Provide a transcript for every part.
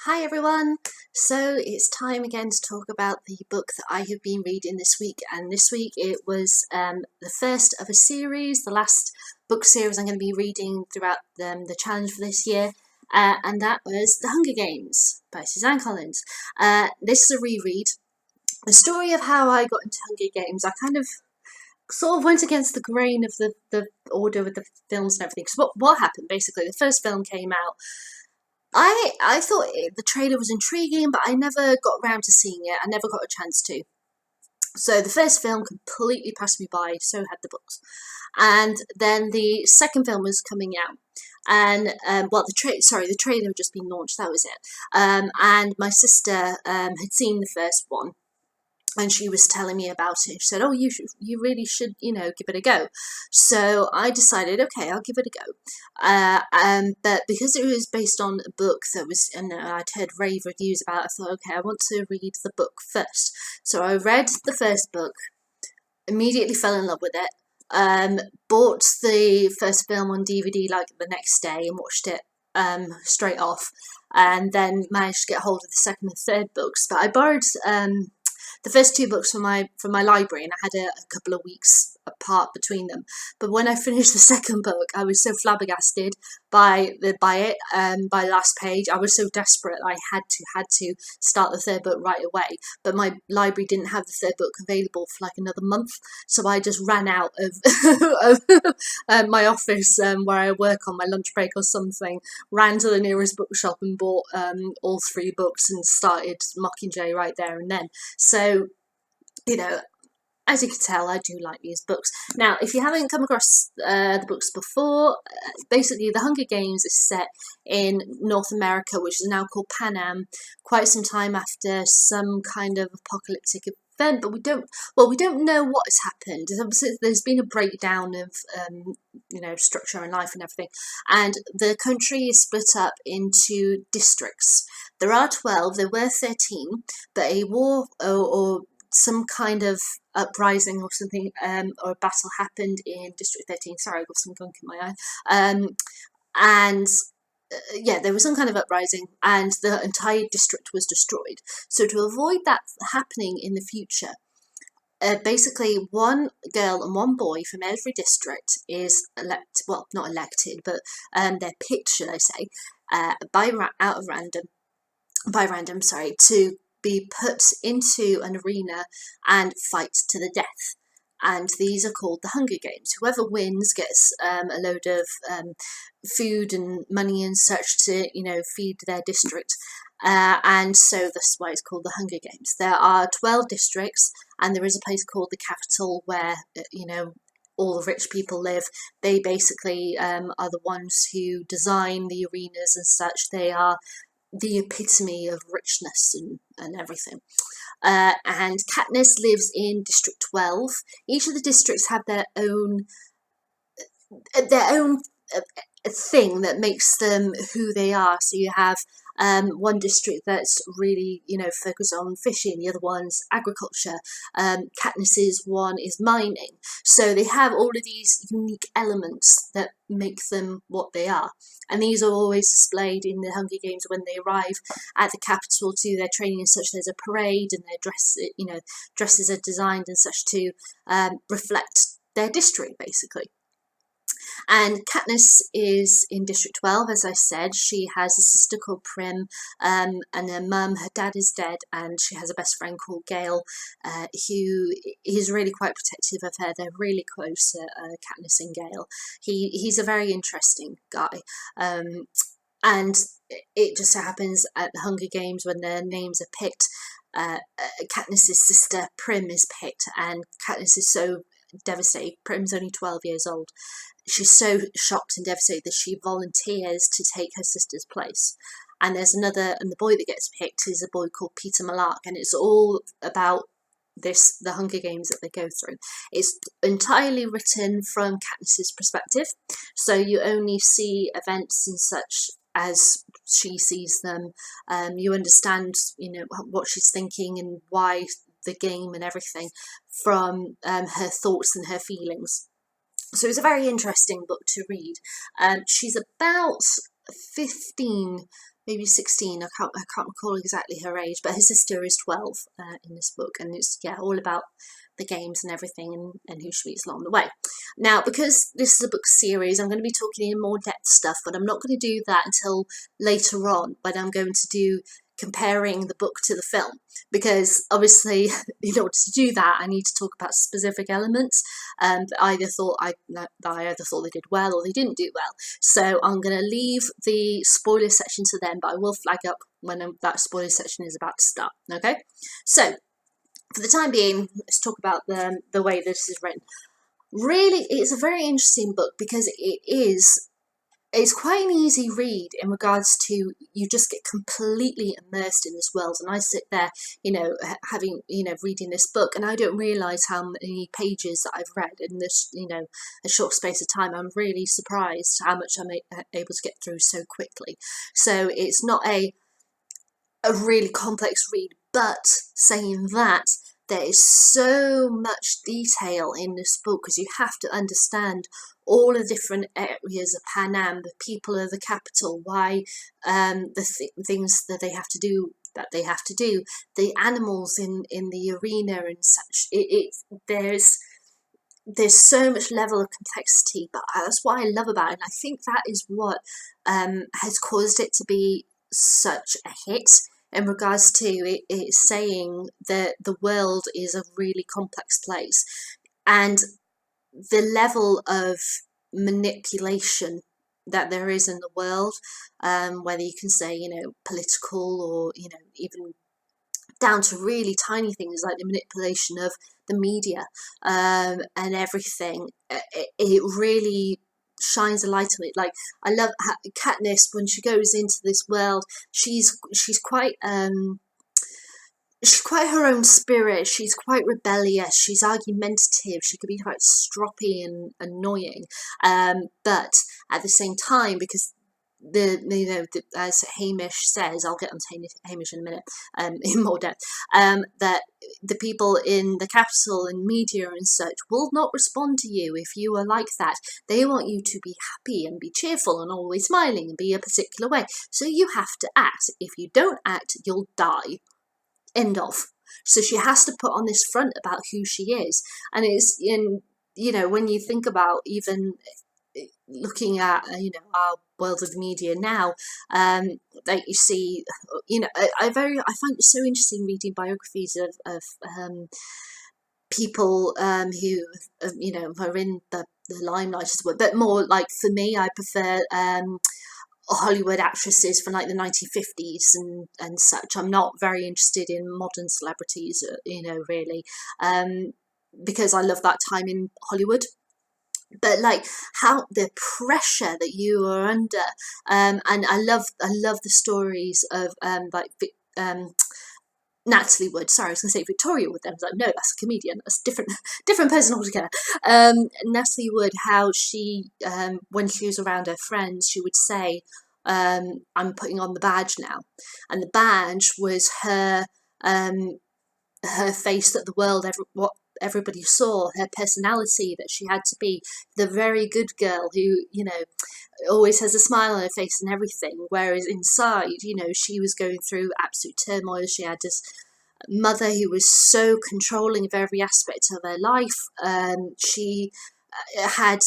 Hi everyone! So it's time again to talk about the book that I have been reading this week, and this week it was the first of a series, the last book series I'm going to be reading throughout the challenge for this year, and that was The Hunger Games by Suzanne Collins. This is a reread. The story of how I got into Hunger Games, I kind of sort of went against the grain of the order with the films and everything. Because what happened basically, the first film came out. I thought the trailer was intriguing, but I never got round to seeing it. I never got a chance to. So the first film completely passed me by. So had the books, and then the second film was coming out, and the trailer had just been launched. That was it. And my sister had seen the first one, and she was telling me about it. She said, "Oh, you really should, give it a go." So I decided, okay, I'll give it a go. But because it was based on a book that was, and I'd heard rave reviews about it, I thought, okay, I want to read the book first. So I read the first book, immediately fell in love with it. Bought the first film on DVD like the next day and watched it straight off, and then managed to get hold of the second and third books. But I borrowed the first two books from my library, and I had a couple of weeks apart between them. But when I finished the second book, I was so flabbergasted by the last page. I was so desperate. I had to start the third book right away. But my library didn't have the third book available for like another month, so I just ran out of, my office where I work on my lunch break or something. Ran to the nearest bookshop and bought all three books and started Mockingjay right there and then. So, you know, as you can tell, I do like these books. Now, if you haven't come across the books before, basically The Hunger Games is set in North America, which is now called Panem, quite some time after some kind of apocalyptic event, but we don't know what has happened. There's been a breakdown of structure and life and everything, and the country is split up into districts. There are 12. There were 13, but a war or some kind of uprising or something, or a battle happened in District 13. Sorry, I got some gunk in my eye. And yeah, there was some kind of uprising, and the entire district was destroyed. So to avoid that happening in the future, basically one girl and one boy from every district is not elected, but they're picked, should I say, out of random, by random, sorry, to be put into an arena and fight to the death. And these are called the Hunger Games. Whoever wins gets a load of food and money and such to, feed their district. And so that's why it's called the Hunger Games. There are 12 districts, and there is a place called the capital where, all the rich people live. They basically are the ones who design the arenas and such. They are the epitome of richness and everything. And Katniss lives in District 12. Each of the districts have their own thing that makes them who they are. So you have one district that's really, focused on fishing. The other one's agriculture. Katniss's one is mining. So they have all of these unique elements that make them what they are. And these are always displayed in the Hunger Games when they arrive at the capital to their training and such. There's a parade, and their dresses are designed and such to reflect their district, basically. And Katniss is in District 12, as I said. She has a sister called Prim, and her mum, her dad is dead, and she has a best friend called Gale, who is really quite protective of her. They're really close, Katniss and Gale. He's a very interesting guy. And it just so happens at the Hunger Games, when their names are picked, Katniss's sister Prim is picked, and Katniss is so devastated. Prim's only 12 years old. She's so shocked and devastated that she volunteers to take her sister's place. And the boy that gets picked is a boy called Peter Malark, and it's all about the Hunger Games that they go through. It's entirely written from Katniss's perspective, so you only see events and such as she sees them. You understand, what she's thinking and why the game and everything from her thoughts and her feelings. So it's a very interesting book to read. She's about 15, maybe 16. I can't recall exactly her age, but her sister is 12 in this book, and it's all about the games and everything, and who she meets along the way. Now, because this is a book series, I'm going to be talking in more depth stuff, but I'm not going to do that until later on, when I'm going to do comparing the book to the film, because obviously in order to do that I need to talk about specific elements that I either thought they did well or they didn't do well. So I'm going to leave the spoiler section to them, but I will flag up when that spoiler section is about to start. Okay, so for the time being, let's talk about the way this is written. Really, it's a very interesting book because it's quite an easy read in regards to, you just get completely immersed in this world. And I sit there, having, reading this book, and I don't realise how many pages that I've read in this, a short space of time. I'm really surprised how much I'm able to get through so quickly. So it's not a really complex read, but saying that, there is so much detail in this book, because you have to understand all the different areas of Panem, the people of the capital, why things that they have to do, the animals in the arena and such. There's so much level of complexity, but that's what I love about it, and I think that is what has caused it to be such a hit, in regards to it saying that the world is a really complex place, and the level of manipulation that there is in the world, whether you can say, political, or, even down to really tiny things like the manipulation of the media, and everything. It really shines a light on it. Like, I love Katniss, when she goes into this world, she's quite she's quite her own spirit. She's quite rebellious. She's argumentative. She could be quite stroppy and annoying, but at the same time, because as Hamish says, I'll get on to Hamish in a minute, in more depth, that the people in the capital and media and such will not respond to you if you are like that. They want you to be happy and be cheerful and always smiling and be a particular way. So you have to act. If you don't act, you'll die. End of. So she has to put on this front about who she is, and it's when you think about even looking at our world of media now, that you see, I find it so interesting reading biographies of people who are in the limelight as well, but more like, for me, I prefer Hollywood actresses from like the 1950s and such. I'm not very interested in modern celebrities, really, because I love that time in Hollywood. But like, how the pressure that you are under, and I love the stories of Natalie Wood. Sorry, I was going to say Victoria Wood. Then I was like, no, that's a comedian. That's a different person altogether. Natalie Wood, how she, when she was around her friends, she would say, "I'm putting on the badge now," and the badge was her face that the world, what everybody saw, her personality, that she had to be the very good girl who always has a smile on her face and everything, whereas inside, she was going through absolute turmoil. She had this mother who was so controlling of every aspect of her life. She had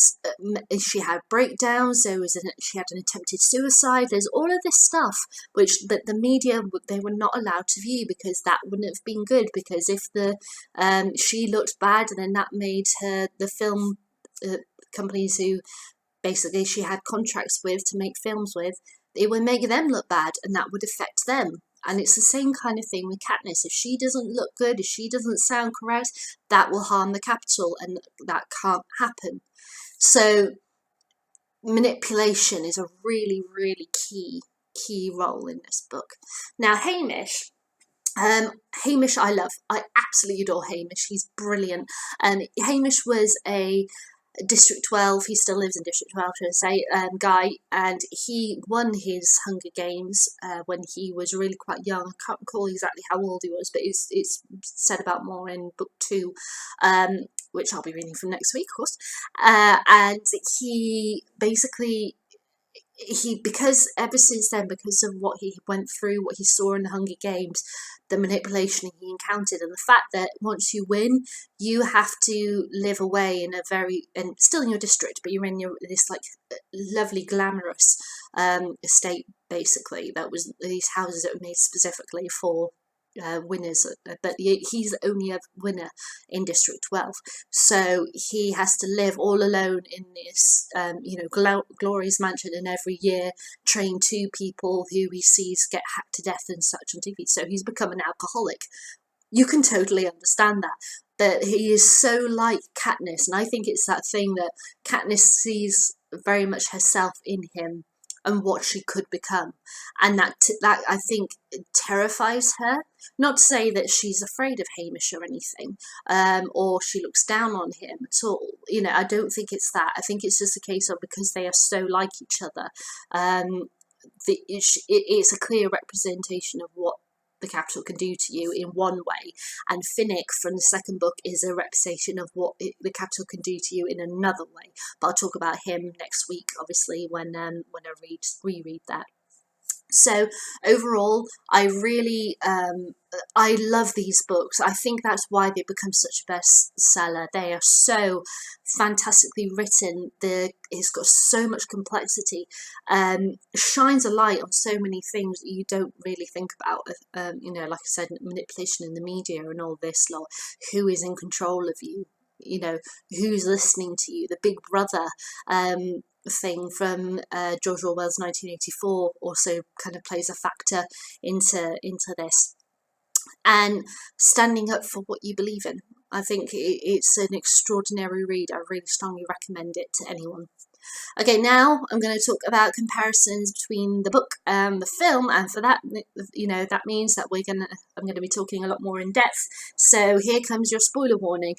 breakdowns. She had an attempted suicide. There's all of this stuff but the media, they were not allowed to view, because that wouldn't have been good, because if she looked bad, then that made her, the film companies who basically she had contracts with to make films with, it would make them look bad, and that would affect them. And it's the same kind of thing with Katniss. If she doesn't look good, if she doesn't sound correct, that will harm the capital, and that can't happen. So manipulation is a really, really key role in this book. Now, Hamish, I love. I absolutely adore Hamish. He's brilliant. Hamish was a District 12, he still lives in District 12, should I say, guy, and he won his Hunger Games when he was really quite young. I can't recall exactly how old he was, but it's said about more in book 2, which I'll be reading from next week, of course. And he basically, because ever since then, because of what he went through, what he saw in the Hunger Games, the manipulation he encountered, and the fact that once you win, you have to live away in a very, and still in your district, but you're in this like lovely glamorous estate, basically, that was these houses that were made specifically for winners, but he's only a winner in District 12, so he has to live all alone in this glorious mansion, and every year train 2 people who he sees get hacked to death and such on TV. So he's become an alcoholic. You can totally understand that he is so like Katniss, and I think it's that thing that Katniss sees very much herself in him and what she could become, and that I think terrifies her. Not to say that she's afraid of Hamish or anything, or she looks down on him at all. I don't think it's that. I think it's just a case of, because they are so like each other, it's a clear representation of what the Capitol can do to you in one way, and Finnick from the second book is a representation of what the Capitol can do to you in another way. But I'll talk about him next week, obviously, when I reread that. So overall, I really I love these books. I think that's why they become such a bestseller. They are so fantastically written. It's got so much complexity. Shines a light on so many things that you don't really think about. Like I said, manipulation in the media and all this lot. Who is in control of you? Who's listening to you? The Big Brother thing from George Orwell's 1984 also kind of plays a factor into this, and standing up for what you believe in. I think it's an extraordinary read. I really strongly recommend it to anyone. Okay, now I'm going to talk about comparisons between the book and the film, and for that, that means that I'm going to be talking a lot more in depth. So here comes your spoiler warning.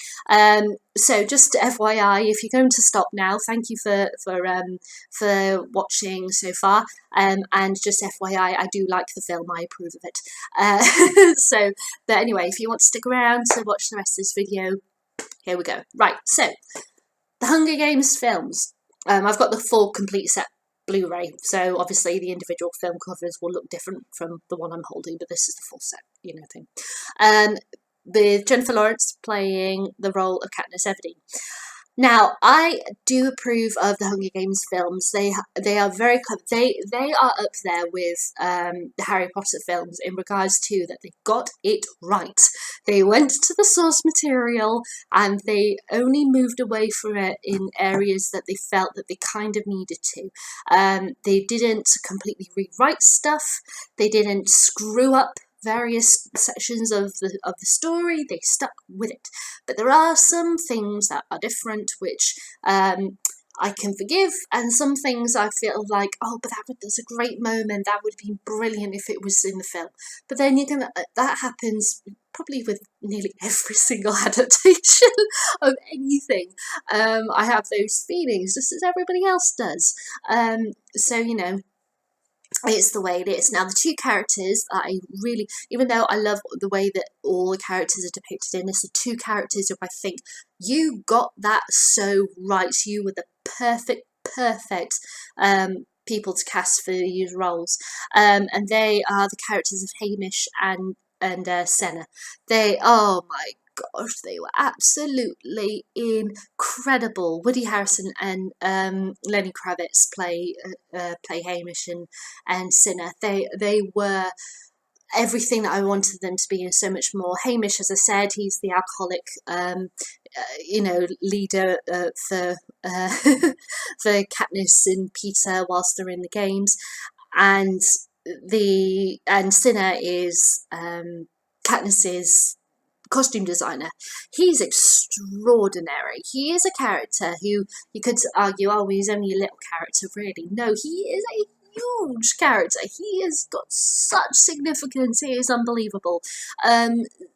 So just FYI, if you're going to stop now, thank you for watching so far. And just FYI, I do like the film. I approve of it. But anyway, if you want to stick around to watch the rest of this video, here we go. Right, so the Hunger Games films. I've got the full complete set Blu-ray, so obviously the individual film covers will look different from the one I'm holding, but this is the full set, thing. With Jennifer Lawrence playing the role of Katniss Everdeen. Now, I do approve of the Hunger Games films. They are very clever. They are up there with the Harry Potter films in regards to that they got it right. They went to the source material and they only moved away from it in areas that they felt that they kind of needed to. They didn't completely rewrite stuff. They didn't screw up various sections of the story. They stuck with it, but there are some things that are different which I can forgive, and some things I feel like, oh, but that's a great moment, that would have been brilliant if it was in the film. But then that happens probably with nearly every single adaptation of anything. I have those feelings just as everybody else does. So it's the way it is. Now, the 2 characters that I really, even though I love the way that all the characters are depicted in this, the 2 characters who I think you got that so right. You were the perfect people to cast for these roles. And they are the characters of Hamish and Senna. Oh my gosh, they were absolutely incredible. Woody Harrelson and Lenny Kravitz play Hamish and Senna. They were everything that I wanted them to be, and so much more. Hamish, as I said, he's the alcoholic, leader for for Katniss and Peter whilst they're in the games, and Senna is Katniss's costume designer. He's extraordinary. He is a character who you could argue, oh, he's only a little character, really. No, he is a huge character. He has got such significance. He is unbelievable.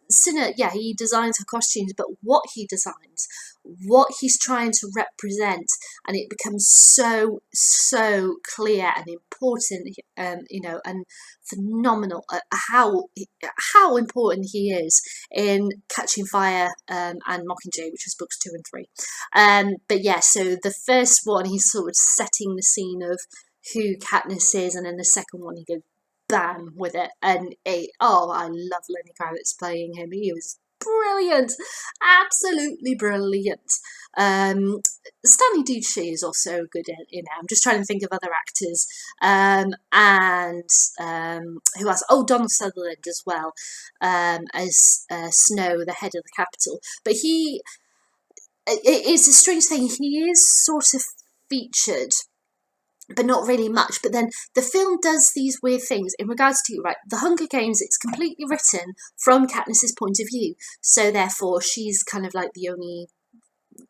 Senna, yeah, he designs her costumes, but what he designs, what he's trying to represent, and it becomes so clear and important, and phenomenal how important he is in Catching Fire and Mockingjay, which is books 2 and 3. But yeah, so the first one, he's sort of setting the scene of who Katniss is, and then the second one he goes bam with it, and I love Lenny Kravitz playing him. He was brilliant, absolutely brilliant. Stanley Tucci is also good in it. I'm just trying to think of other actors, and who else? Oh, Donald Sutherland as well, as Snow, the head of the Capitol. But it's a strange thing. He is sort of featured, but not really much. But then the film does these weird things in regards to, right, the Hunger Games. It's completely written from Katniss's point of view, so therefore she's kind of like the only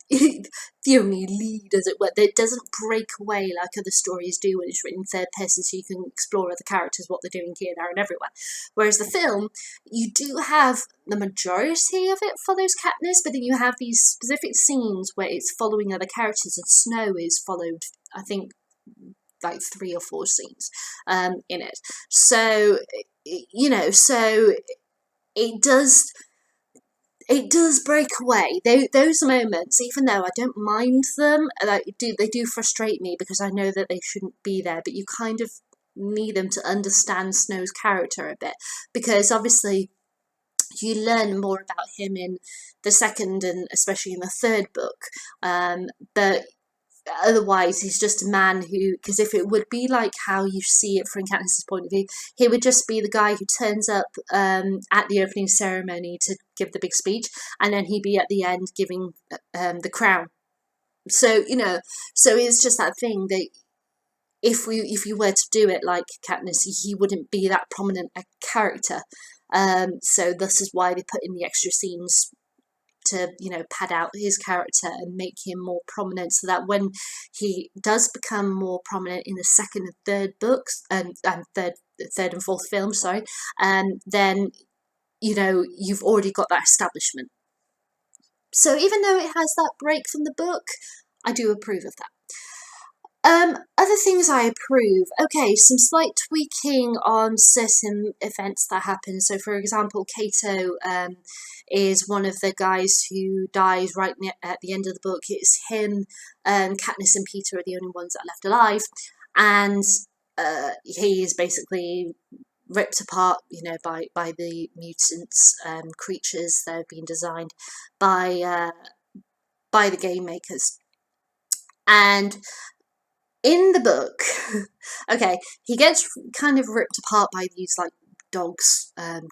the only lead, as it were, that doesn't break away like other stories do when it's written third person, so you can explore other characters, what they're doing here, there, and everywhere. Whereas the film, you do have the majority of it follows Katniss, but then you have these specific scenes where it's following other characters, and Snow is followed, I think, like 3 or 4 scenes in it. So, so it does break away. Those moments, even though I don't mind them, they do frustrate me because I know that they shouldn't be there, but you kind of need them to understand Snow's character a bit, because obviously you learn more about him in the second and especially in the third book, but otherwise he's just a man who, because if it would be like how you see it from Katniss's point of view, he would just be the guy who turns up at the opening ceremony to give the big speech, and then he'd be at the end giving the crown. So so it's just that thing that if you were to do it like Katniss, he wouldn't be that prominent a character. So this is why they put in the extra scenes to pad out his character and make him more prominent, so that when he does become more prominent in the second and third books, and third and fourth film, sorry, then you've already got that establishment. So even though it has that break from the book, I do approve of that. Other things I approve. Okay, some slight tweaking on certain events that happen. So, for example, Cato is one of the guys who dies right at the end of the book. It's him, Katniss and Peter are the only ones that are left alive, and he is basically ripped apart, by the mutants, creatures that have been designed by the game makers. And in the book, okay, he gets kind of ripped apart by these like dogs and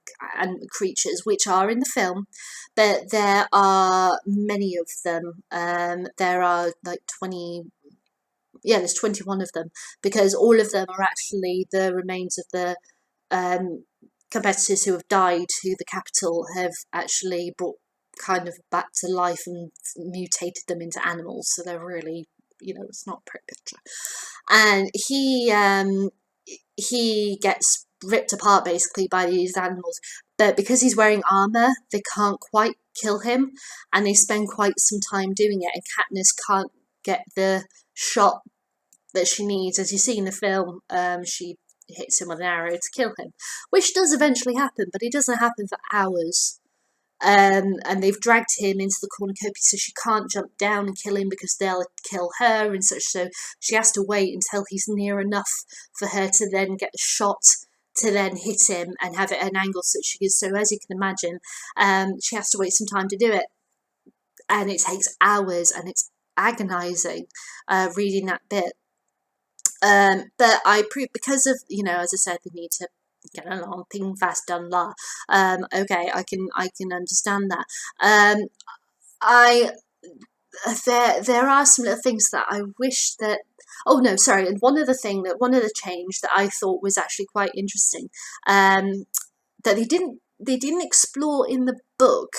creatures, which are in the film, but there are many of them. There are like 20. Yeah, there's 21 of them, because all of them are actually the remains of the competitors who have died, who the Capitol have actually brought kind of back to life and mutated them into animals. So they're really, it's not a pretty picture. And he gets ripped apart basically by these animals, but because he's wearing armor, they can't quite kill him, and they spend quite some time doing it, and Katniss can't get the shot that she needs. As you see in the film, she hits him with an arrow to kill him, which does eventually happen, but it doesn't happen for hours. And they've dragged him into the cornucopia, so she can't jump down and kill him because they'll kill her and such. So she has to wait until he's near enough for her to then get the shot to then hit him and have it at an angle such as. So as you can imagine, she has to wait some time to do it, and it takes hours, and it's agonizing reading that bit. But I approve because of, as I said, the need to get along, ping fast done la. Okay, I can understand that. There are some little things that I wish that. Oh no, sorry. And one other change that I thought was actually quite interesting, that they didn't explore in the book,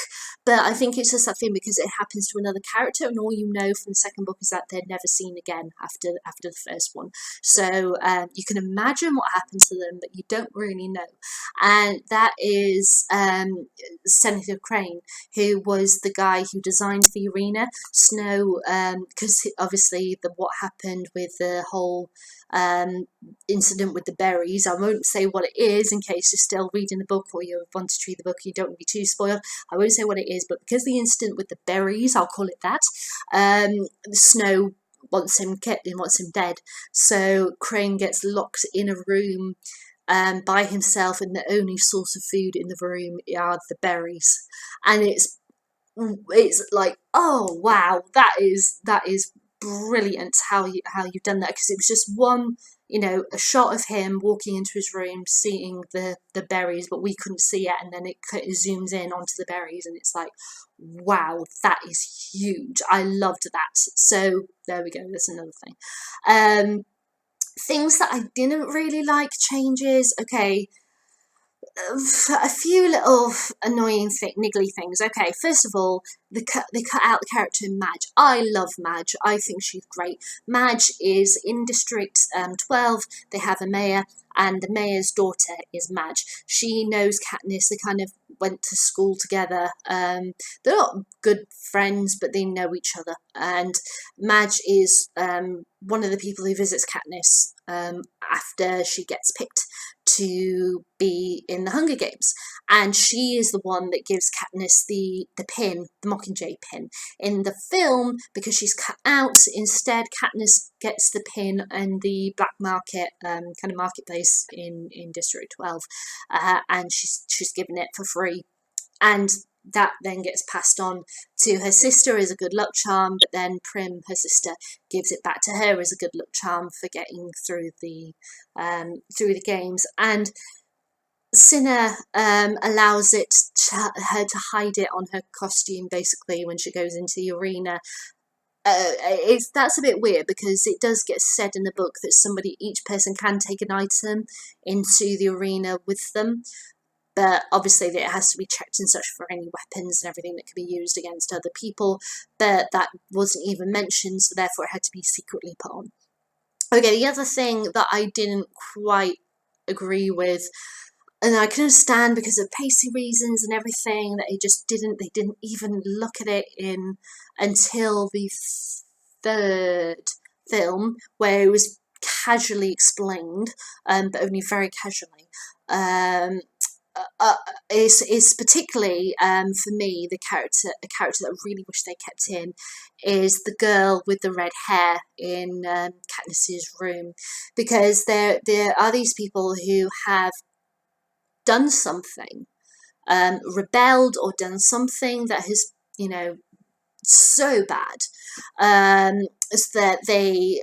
but I think it's just that thing because it happens to another character, and all you know from the second book is that they're never seen again after the first one. So you can imagine what happened to them, but you don't really know. And that is Senator Crane, who was the guy who designed the arena. Snow, because obviously what happened with the whole incident with the berries. I won't say what it is in case you're still reading the book or you want to read the book, you don't want to be too spoiled. I won't say what it is, but because the incident with the berries, I'll call it that, Snow wants him kept and wants him dead. So Crane gets locked in a room by himself, and the only source of food in the room are the berries. And it's like, oh wow, that is brilliant how you've done that, because it was just one, a shot of him walking into his room, seeing the berries, but we couldn't see it, and then it zooms in onto the berries, and it's like, wow, that is huge. I loved that. So there we go. That's another thing. Things that I didn't really like, changes. Okay, a few little annoying niggly things. Okay, first of all, they cut out the character Madge. I love Madge. I think she's great. Madge is in District 12. They have a mayor, and the mayor's daughter is Madge. She knows Katniss. They kind of went to school together. They're not good friends, but they know each other. And Madge is one of the people who visits Katniss after she gets picked to be in the Hunger Games, and she is the one that gives Katniss the pin, the Mockingjay pin. In the film, because she's cut out, instead Katniss gets the pin in the black market kind of marketplace in District 12, and she's given it for free, and that then gets passed on to her sister as a good luck charm, but then Prim, her sister, gives it back to her as a good luck charm for getting through the games. And Cinna allows her to hide it on her costume, basically, when she goes into the arena. That's a bit weird, because it does get said in the book that each person can take an item into the arena with them, but obviously it has to be checked and such for any weapons and everything that could be used against other people, but that wasn't even mentioned, so therefore it had to be secretly put on. Okay, the other thing that I didn't quite agree with, and I can understand because of pacing reasons and everything, that they didn't even look at it until the third film, where it was casually explained, but only very casually. Is particularly for me a character that I really wish they kept in, is the girl with the red hair in Katniss's room, because there are these people who have done something, rebelled or done something that has, so bad, is that they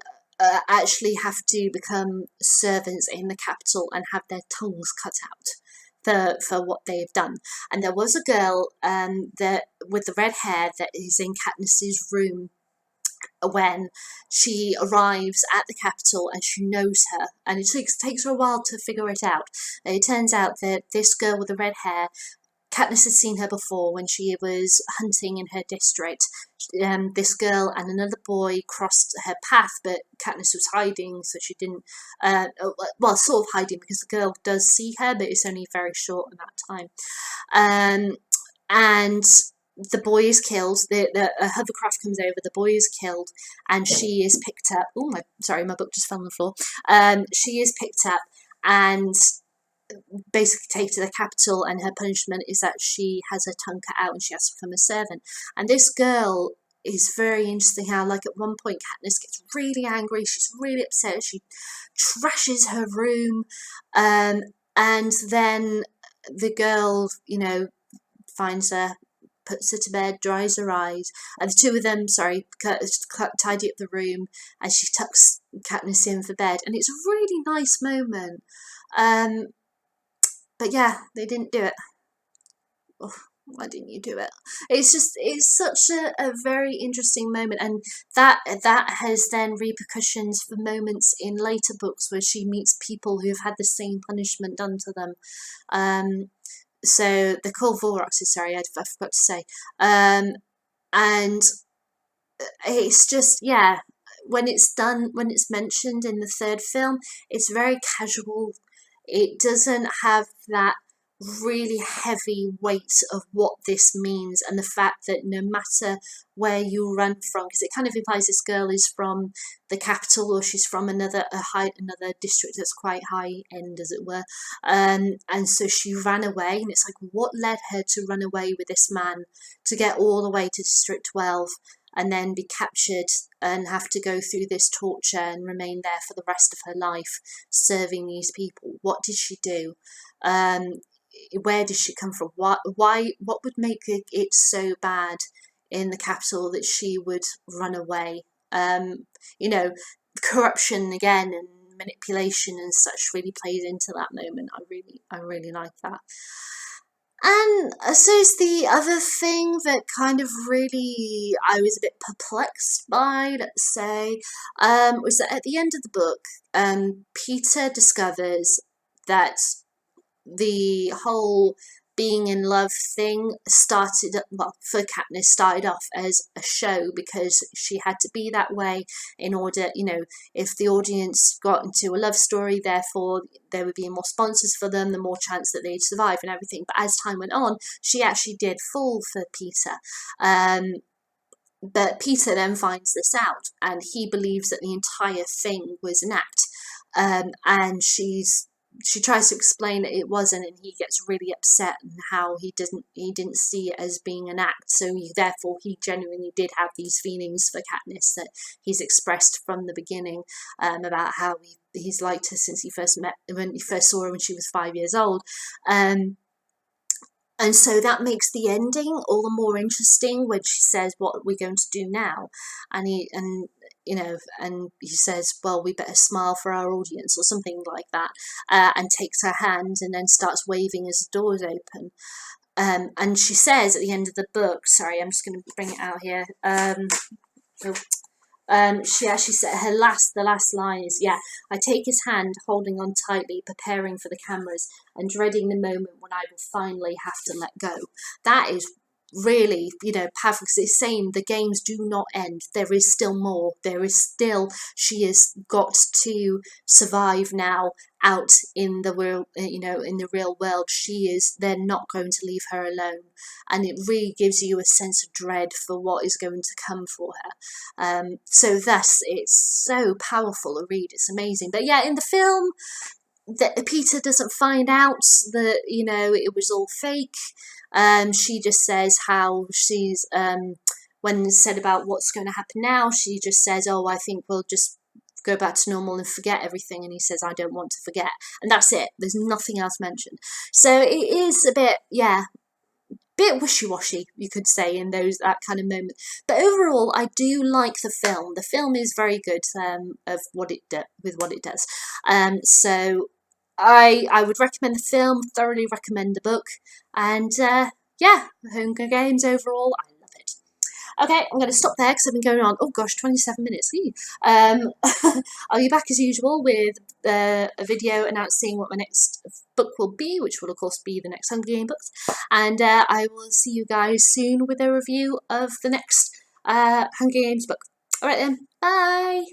actually have to become servants in the capital and have their tongues cut out for what they've done. And there was a girl that with the red hair that is in Katniss's room when she arrives at the capital, and she knows her, and it takes her a while to figure it out. It turns out that this girl with the red hair, Katniss had seen her before when she was hunting in her district. This girl and another boy crossed her path, but Katniss was hiding, so she didn't. Sort of hiding, because the girl does see her, but it's only very short amount of time. And the boy is killed. The hovercraft comes over. The boy is killed, and she is picked up. Oh, my book just fell on the floor. She is picked up and basically taken to the capital, and her punishment is that she has her tongue cut out and she has to become a servant. And this girl is very interesting, how like at one point Katniss gets really angry, she's really upset, she trashes her room, and then the girl, finds her, puts her to bed, dries her eyes, and the two of them, tidy up the room, and she tucks Katniss in for bed, and it's a really nice moment. But yeah, they didn't do it. Oh, why didn't you do it? It's such a very interesting moment, and that has then repercussions for moments in later books where she meets people who have had the same punishment done to them. So the Corvoraxes, sorry, I forgot to say. And it's just, yeah, when it's mentioned in the third film, it's very casual. It doesn't have that really heavy weight of what this means, and the fact that no matter where you run from, because it kind of implies this girl is from the capital, or she's from another district that's quite high end, as it were, and so she ran away, and it's like, what led her to run away with this man to get all the way to District 12, and then be captured and have to go through this torture and remain there for the rest of her life serving these people. What did she do? Where did she come from? What would make it so bad in the capital that she would run away? You know, corruption again and manipulation and such really plays into that moment. I really like that. And I suppose the other thing that kind of really I was a bit perplexed by, let's say, was that at the end of the book, Peter discovers that the whole being in love thing started, well, for Katniss, started off as a show because she had to be that way in order, you know, if the audience got into a love story, therefore there would be more sponsors for them, the more chance that they'd survive and everything. But as time went on, she actually did fall for Peter. But Peter then finds this out and he believes that the entire thing was an act. And she tries to explain that it wasn't, and he gets really upset and how he didn't see it as being an act. So therefore he genuinely did have these feelings for Katniss that he's expressed from the beginning, about how he's liked her since when he first saw her when she was 5 years old. And so that makes the ending all the more interesting when she says, "What are we going to do now?" And he says, "Well, we better smile for our audience," or something like that, and takes her hand and then starts waving as the doors open. And she says at the end of the book, sorry, I'm just going to bring it out here. She actually said the last line is, "I take his hand, holding on tightly, preparing for the cameras, and dreading the moment when I will finally have to let go." That is really, powerful, because it's saying the games do not end. There is still more. She has got to survive now out in the real, in the real world. They're not going to leave her alone. And it really gives you a sense of dread for what is going to come for her. So thus, it's so powerful a read. It's amazing. But yeah, in the film, Peter doesn't find out that, it was all fake. She just says how she's, when said about what's going to happen now, she just says, "Oh, I think we'll just go back to normal and forget everything." And he says, "I don't want to forget." And that's it. There's nothing else mentioned. So it is a bit, bit wishy-washy, you could say, in that kind of moment. But overall, I do like the film. The film is very good, with what it does. So I would recommend the film, thoroughly recommend the book, and Hunger Games overall, I love it. Okay, I'm going to stop there because I've been going on, 27 minutes. I'll be back as usual with a video announcing what my next book will be, which will of course be the next Hunger Games books, and I will see you guys soon with a review of the next Hunger Games book. Alright then, bye!